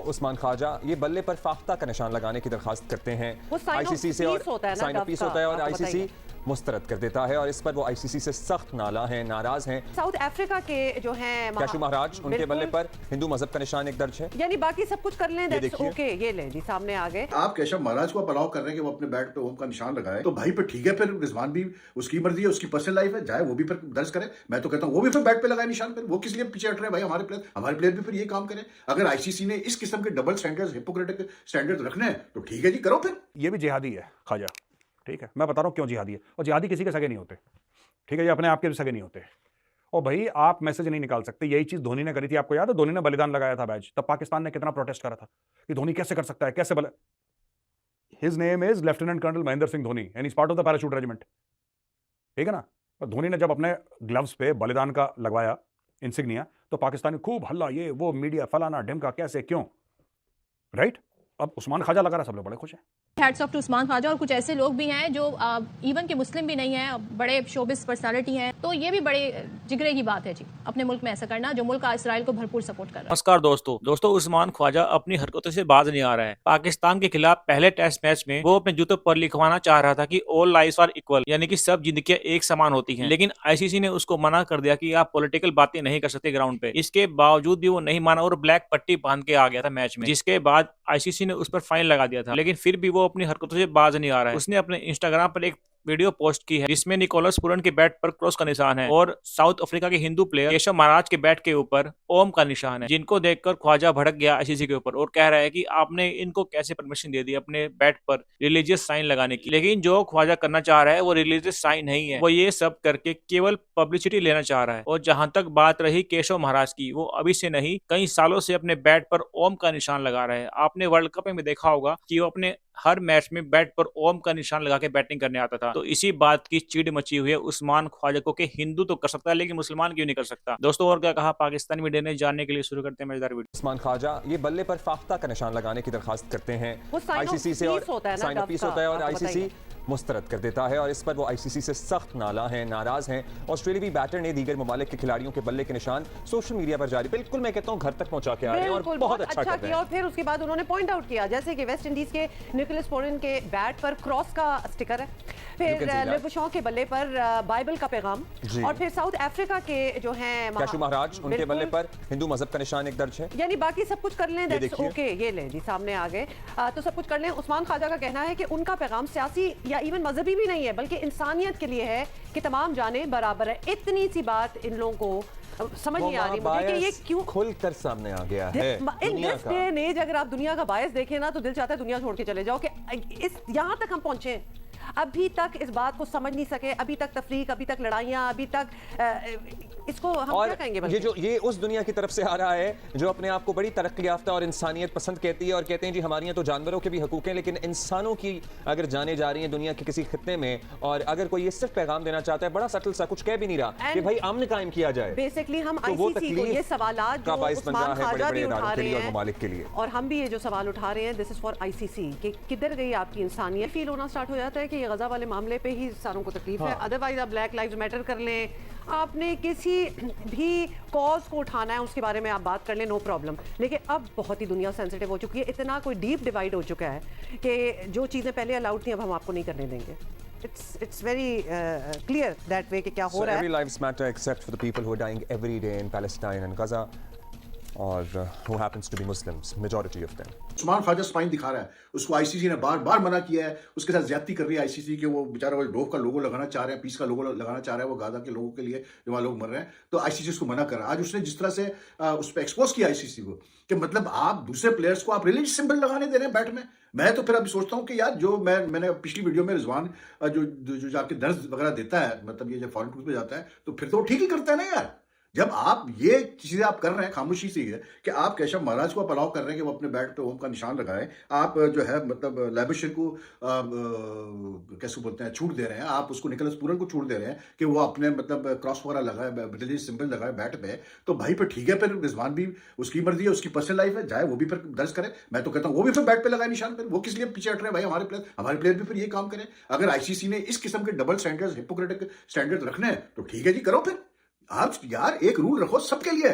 उस्मान ख्वाजा ये बल्ले पर फाख्ता का निशान लगाने की दरखास्त करते हैं आईसीसी से और साइन ऑफ पीस होता है और आईसीसी मुस्तरद कर देता है और इस पर वो आईसीसी से सख्त नाला हैं, नाराज हैं। साउथ अफ्रीका के जो हैं कैशू महाराज, उनके बल्ले पर हिंदू मजहब का निशान एक दर्ज है, यानी बाकी सब कुछ कर लें। ओके, ये ले जी सामने आ गए। आप केशव महाराज को अलाउ कर रहे हैं कि वो अपने बैट पे ओम का निशान लगाए, तो भाई पे ठीक है, फिर रिजवान भी उसकी मर्जी है, उसकी पर्सनल लाइफ है, जाए वो भी फिर दर्ज करे। मैं तो कहता हूँ वो भी फिर बैट पे लगाए निशान पे, वो किस लिए पीछे हट रहे हैं भाई? हमारे प्लेयर भी फिर ये काम करें। अगर आईसीसी ने इस किस्म के डबल स्टैंडर्ड्स, हिपोक्रेटिक स्टैंडर्ड्स रखने हैं तो ठीक है जी, करो फिर। ये भी जिहादी है ख्वाजा, ठीक है, मैं बता रहा हूँ क्यों जिहादी है। और जिहादी किसी के सगे नहीं होते, ठीक है, ये अपने आप के भी सगे नहीं होते। और भाई आप मैसेज नहीं निकाल सकते। यही चीज धोनी ने करी थी, आपको याद है? धोनी ने बलिदान लगाया था बैच, तब पाकिस्तान ने कितना प्रोटेस्ट करा था कि धोनी कैसे कर सकता है, कैसे बल। His name is lieutenant colonel Mahendra Singh Dhoni and is part of the parachute regiment, ठीक है ना। और धोनी ने जब अपने ग्लव्स पे बलिदान का लगवाया इंसिग्निया, तो पाकिस्तानी खूब हल्ला, ये वो मीडिया फलाना ढिमका, कैसे क्यों, राइट। अब उस्मान ख्वाजा लगा रहा, सब लोग बड़े खुश हैं। Hats off to Usman Khawaja. और कुछ ऐसे लोग भी हैं जो इवन के मुस्लिम भी नहीं हैं, बड़े शोबिस पर्सनालिटी हैं, तो ये भी बड़े जिगरे की बात है जी, अपने मुल्क में ऐसा करना, जो मुल्क इसराइल को भरपूर सपोर्ट कर रहा है। नमस्कार दोस्तों, उस्मान ख्वाजा अपनी हरकतों से बाज नहीं आ रहा है। पाकिस्तान के खिलाफ पहले टेस्ट मैच में वो अपने जूतों पर लिखवाना चाह रहा था कि ऑल लाइव्स आर इक्वल, यानी कि सब जिंदगियां एक समान होती हैं, लेकिन आईसीसी ने उसको मना कर दिया कि आप पॉलिटिकल बातें नहीं कर सकते ग्राउंड पे। इसके बावजूद भी वो नहीं माना और ब्लैक पट्टी बांध के आ गया था मैच में, जिसके बाद आईसीसी ने उस पर फाइन लगा दिया था। लेकिन फिर भी वो अपनी हरकतों से बाज नहीं आ रहा है। उसने अपने इंस्टाग्राम पर एक वीडियो पोस्ट की है जिसमें निकोलस पूरन के बैट पर क्रॉस का निशान है और साउथ अफ्रीका के हिंदू प्लेयर केशव महाराज के बैट के ऊपर ओम का निशान है, जिनको देखकर ख्वाजा भड़क गया आईसीसी के ऊपर और कह रहा है कि आपने इनको कैसे परमिशन दे दी अपने बैट पर रिलीजियस साइन लगाने की। लेकिन जो ख्वाजा करना चाह रहा है वो रिलीजियस साइन नहीं है, वो ये सब करके केवल पब्लिसिटी लेना चाह रहा है। और जहां तक बात रही केशव महाराज की, वो अभी से नहीं कई सालों से अपने बैट पर ओम का निशान लगा रहे हैं। आपने वर्ल्ड कप में देखा होगा कि वो अपने हर मैच में बैट पर ओम का निशान लगा के बैटिंग करने आता था। तो इसी बात की चिढ़ मची हुई है उस्मान ख्वाजा को कि हिंदू तो कर सकता है लेकिन मुसलमान क्यों नहीं कर सकता। दोस्तों और क्या कहा पाकिस्तानी मीडिया ने, जानने के लिए शुरू करते हैं मजेदार वीडियो। उस्मान ख्वाजा ये बल्ले पर फाख्ता का निशान लगाने की दरखास्त करते हैं आईसीसी से और साइन ऑफ पीस होता है और आईसीसी मुस्तरद कर देता है और इस पर वो आईसीसी से सख्त नाला हैं, नाराज हैं। ऑस्ट्रेलियाई बैटर ने दीगर ममालिक के खिलाड़ियों के बल्ले के निशान सोशल मीडिया पर जारी, बिल्कुल मैं कहता हूँ घर तक पहुंचा के आ रहे हैं और बहुत अच्छा कर रहे हैं। और फिर उसके बाद उन्होंने पॉइंट आउट किया जैसे कि वेस्ट इंडीज के निकोलस पूरन के बैट पर क्रॉस का स्टिकर है, फिर लिवशॉ के बल्ले पर बाइबल का पैगाम, और फिर साउथ अफ्रीका के जो हैं कैशू महाराज, उनके बल्ले पर हिंदू मजहब का निशान एक दर्ज है, यानी बाकी सब कुछ कर लें। ओके, ये ले जी सामने आ गए, तो सब कुछ कर लें। उस्मान ख्वाजा का कहना है कि उनका पैगाम सियासी या इवन मजहबी भी नहीं है बल्कि इंसानियत के लिए है कि तमाम जानें बराबर है। इतनी सी बात इन लोगों को समझ नहीं आ रही मुझे कि ये क्यों खुलकर सामने आ गया है। In this day and age अगर आप दुनिया का बायस देखें ना तो दिल चाहता है दुनिया छोड़ के चले जाओ कि इस यहाँ तक हम पहुंचे। अभी तक इस बात को समझ नहीं सके, अभी तक तफरीक, अभी तक लड़ाइयाँ, अभी तक इसको हम क्या कहेंगे। ये उस दुनिया की तरफ से आ रहा है जो अपने आप को बड़ी तरक्की याफ्ता और इंसानियत पसंद कहती है और कहते हैं जी हमारी यहाँ तो जानवरों के भी हकूक हैं, लेकिन इंसानों की अगर जाने जा रही हैं दुनिया के किसी खित्ते में, और अगर कोई ये सिर्फ पैगाम देना चाहता है, बड़ा सटल सा, कुछ कह भी नहीं रहा कि भाई अमन कायम किया जाए। बेसिकली हम आईसीसी को ये सवालात जो उस्मान ख्वाजा भी उठा रहे हैं ममालिक के लिए, और हम भी ये जो सवाल उठा रहे हैं, दिस इज फॉर आईसीसी कि किधर गई आपकी इंसानियत। फील होना स्टार्ट हो जाता है कि ये गजा वाले मामले पे ही सारों को तकलीफ है, अदरवाइज आप ब्लैक लाइव्स मैटर कर लें, आपने किसी भी कॉज को उठाना है उसके बारे में आप बात कर लें, नो प्रॉब्लम। लेकिन अब बहुत ही दुनिया सेंसिटिव हो चुकी है, इतना कोई डीप डिवाइड हो चुका है कि जो चीज़ें पहले अलाउड थी अब हम आपको नहीं करने देंगे। It's very clear that way कि क्या हो रहा है। Every lives matter except for the people who are dying every day in Palestine and Gaza, और who happens to be Muslims, majority of them. Usman Khawaja spine दिखा रहा है, उसको आईसीसी ने बार बार मना किया है, उसके साथ ज्यादती कर रही है आईसीसी कि वो बेचारा वो डोव का लोगो लगाना चाह रहे हैं, पीस का लोगो लगाना चाह रहा है वो गाजा के लोगों के लिए जो वहाँ लोग मर रहे हैं, तो आईसीसी उसको मना कर रहा है। आज उसने जिस तरह से उस पर एक्सपोज किया आईसीसी को कि मतलब आप दूसरे प्लेयर्स को आप रिलीजियस सिंबल लगाने दे रहे हैं बैट में। मैं तो फिर अभी सोचता हूँ कि यार जो मैंने पिछली वीडियो में रिजवान जो जाके दर्ज वगैरह देता है, मतलब ये जब फॉरेन टूर पे जाता है तो फिर तो ठीक ही करता है ना यार। जब आप ये चीजें आप कर रहे हैं खामोशी से है कि आप केशव महाराज को अलाउ कर रहे हैं कि वो अपने बैट पे ओम का निशान लगाएं, आप जो है मतलब लैबिशन को कैसे बोलते हैं छूट दे रहे हैं, आप उसको निकोलस पूरन को छूट दे रहे हैं कि वो अपने मतलब क्रॉस वगैरह लगाए, रिलीजियस सिंबल लगाए बैट पे, तो भाई पे ठीक है, फिर रिजवान भी उसकी मर्जी है, उसकी पर्सनल लाइफ है, जाए वो भी फिर दर्ज करे। मैं तो कहता हूँ वो भी फिर बैट पे लगाए निशान पे, वो किस लिए पीछे हट रहे हैं भाई? हमारे प्लेयर भी फिर ये काम करें। अगर आईसीसी ने इस किस्म के डबल स्टैंडर्ड्स, हिपोक्रेटिक स्टैंडर्ड्स रखने हैं तो ठीक है जी, करो फिर। आप यार एक रूल रखो सबके लिए,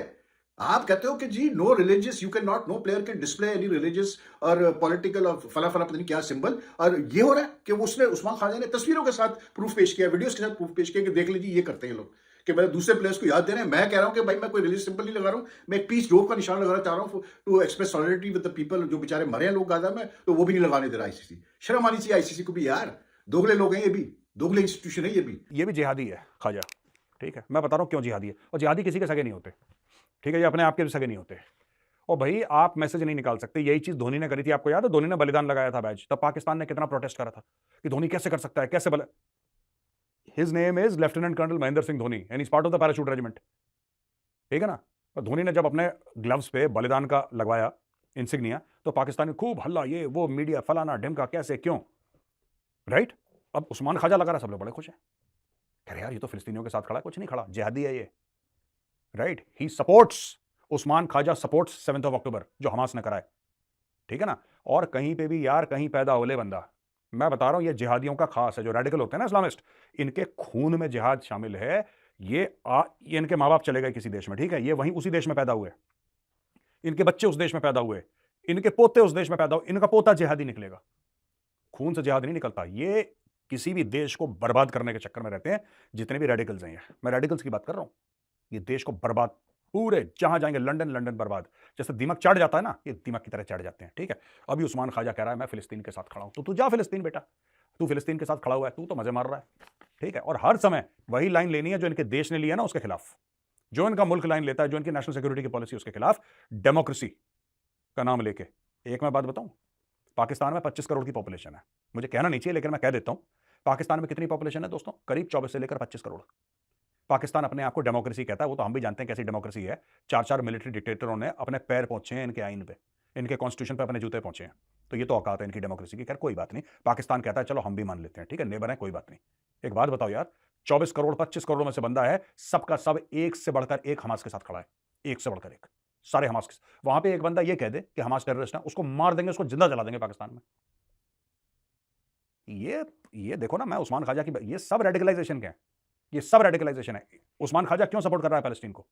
आप कहते हो कि जी no religious, you can not, no player can display any religious और पॉलिटिकल और फला फला पता नहीं क्या सिंबल, और ये हो रहा है कि उसने, उस्मान ख्वाजा ने तस्वीरों के साथ प्रूफ पेश किया, वीडियोस के साथ प्रूफ पेश किया कि देख लीजिए ये करते हैं लोग, कि मैं दूसरे प्लेयर्स को याद दे रहे हैं। मैं कह रहा हूं कि भाई मैं कोई रिलीजियस सिंबल नहीं लगा रहा हूं, मैं एक पीस जोक का निशान लगाना चाह रहा हूं to express solidarity with the people, जो बेचारे मरे हैं लोग गाजा में, तो वो भी नहीं लगाने दे रहा आईसीसी। शर्म आनी चाहिए आईसीसी को भी यार, दोगले लोग हैं ये भी, दोगले इंस्टीट्यूशन है ये भी जिहादी है ख्वाजा, ठीक है। मैं बता रहा हूं क्यों जिहादी है, और जिहादी किसी के सगे नहीं होते, ठीक है, ये अपने आप के भी सगे नहीं होते। और भाई आप मैसेज नहीं निकाल सकते, यही चीज धोनी ने करी थी, आपको याद है? धोनी ने बलिदान लगाया था बैच, तब पाकिस्तान ने कितना प्रोटेस्ट करा था कि धोनी कैसे कर सकता है, कैसे बल। His name is lieutenant colonel Mahendra Singh Dhoni and is part of the parachute regiment, ठीक है ना। और धोनी ने जब अपने ग्लव्स पे बलिदान का लगवाया इंसिग्निया, तो पाकिस्तान में खूब हल्ला, ये वो मीडिया फलाना ढिमका, कैसे क्यों, राइट। अब उस्मान ख्वाजा लगा रहा, सब लोग बड़े खुश हैं, कह रहे यार ये तो फिलिस्तीनियों के साथ खड़ा, कुछ नहीं खड़ा, जिहादी है ये, राइट। ही सपोर्ट्स, उस्मान ख्वाजा सपोर्ट्स 7 अक्टूबर जो हमास ने कराए, ठीक है ना। और कहीं पे भी यार कहीं पैदा होले बंदा, मैं बता रहा हूं ये जिहादियों का खास है, जो रेडिकल होते हैं ना इस्लामिस्ट, इनके खून में जिहाद शामिल है। ये इनके माँ बाप चले गए किसी देश में, ठीक है, ये वहीं उसी देश में पैदा हुए, इनके बच्चे उस देश में पैदा हुए, इनके पोते उस देश में पैदा हुए, इनका पोता जिहादी निकलेगा। खून से जिहाद नहीं निकलता, ये किसी भी देश को बर्बाद करने के चक्कर में रहते हैं जितने भी रेडिकल्स हैं। मैं रेडिकल्स की बात कर रहा हूं, ये देश को बर्बाद, पूरे जहां जाएंगे लंदन लंदन बर्बाद, जैसे दीमक चढ़ जाता है ना, ये दीमक की तरह चढ़ जाते हैं, ठीक है। अभी उस्मान ख्वाजा कह रहा है मैं फिलिस्तीन के साथ खड़ा हूं, तो तू जा फिलिस्तीन बेटा, तू फिलिस्तीन के साथ खड़ा हुआ है, तू तो मजे मार रहा है, ठीक है। और हर समय वही लाइन लेनी है जो इनके देश ने लिया ना उसके खिलाफ, जो इनका मुल्क लाइन लेता है, जो इनकी नेशनल सिक्योरिटी की पॉलिसी उसके खिलाफ, डेमोक्रेसी का नाम लेके। एक मैं बात बताऊं, पाकिस्तान में 25 करोड़ की पॉपुलेशन है, मुझे कहना नहीं चाहिए लेकिन मैं कह देता हूं, पाकिस्तान में कितनी पॉपुलेशन है दोस्तों? करीब 24 से लेकर 25 करोड़। पाकिस्तान अपने आप को डेमोक्रेसी कहता है, वो तो हम भी जानते हैं कैसी डेमोक्रेसी है। 4 मिलिट्री डिक्टेटरों ने अपने पैर पहुंचे हैं इनके आइन पे, इनके कॉन्स्टिट्यूशन पे अपने जूते पहुंचे हैं, तो ये तो औकात है इनकी डेमोक्रेसी की। खैर कोई बात नहीं, पाकिस्तान कहता है चलो हम भी मान लेते हैं, ठीक है, नेबर है, कोई बात नहीं। एक बात बताओ यार, 24 करोड़ 25 करोड़ में से बंदा है, सबका सब एक से बढ़कर एक हमास के साथ खड़ा है, एक से बढ़कर एक, सारे हमास के। वहां पे एक बंदा ये कह दे कि हमास टेररिस्ट है, उसको मार देंगे, उसको जिंदा जला देंगे पाकिस्तान में। ये देखो ना, मैं उस्मान ख्वाजा की, ये सब रेडिकलाइजेशन के हैं, ये सब रेडिकलाइजेशन है। उस्मान ख्वाजा क्यों सपोर्ट कर रहा है पैलेस्टीन को?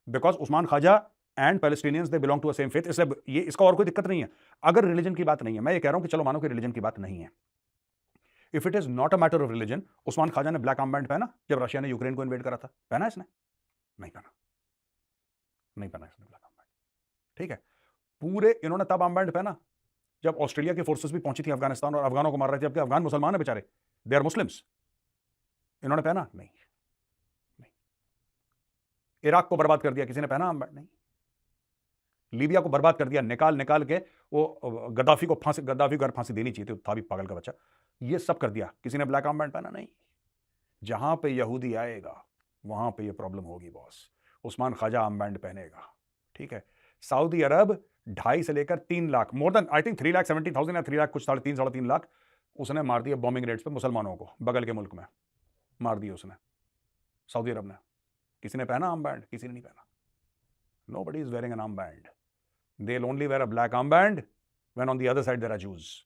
Because Usman Khawaja and Palestinians they belong to a same faith, इसलिए ये, इसका और कोई दिक्कत नहीं है। अगर रिलीजन की बात नहीं है, मैं ये कह रहा हूं कि चलो मानो कि रिलीजन की बात नहीं है, if it is not a matter of religion, Usman Khawaja ने ब्लैक आर्मबैंड पहना जब रशिया ने यूक्रेन को इन्वेड करा था? पहना इसने? नहीं पहना, नहीं पहना इसने ब्लैक आर्मबैंड, ठीक है। पूरे इन्होंने तब आर्मबैंड पहना जब ऑस्ट्रेलिया की फोर्सेस भी पहुंची थी अफगानिस्तान और अफगानों को मार रहे थे, जबकि अफगान मुसलमान है बेचारे, दे आर मुस्लिम्स। इन्होंने पहना? नहीं, नहीं। इराक को बर्बाद कर दिया, किसी ने पहना आर्मबैंड? नहीं। लीबिया को बर्बाद कर दिया, निकाल निकाल के वो गद्दाफी को फांसी देनी चाहिए थी, था भी पागल का बच्चा, ये सब कर दिया, किसी ने ब्लैक आर्मबैंड पहना? नहीं। जहां पे यहूदी आएगा वहां पे ये प्रॉब्लम होगी बॉस, उस्मान ख्वाजा आर्मबैंड पहनेगा, ठीक है। सऊदी अरब 2.5 से लेकर 3 lakh, more than I think 3,70,000 या 3 लाख कुछ, 3.5 लाख उसने मार दिया बॉम्बिंग रेट्स पे मुसलमानों को, बगल के मुल्क में मार दिए उसने, सऊदी अरब ने। किसी ने पहना आर्मबैंड? किसी ने नहीं पहना। Nobody is wearing an armband. They'll only wear a black armband when on the other side there are Jews.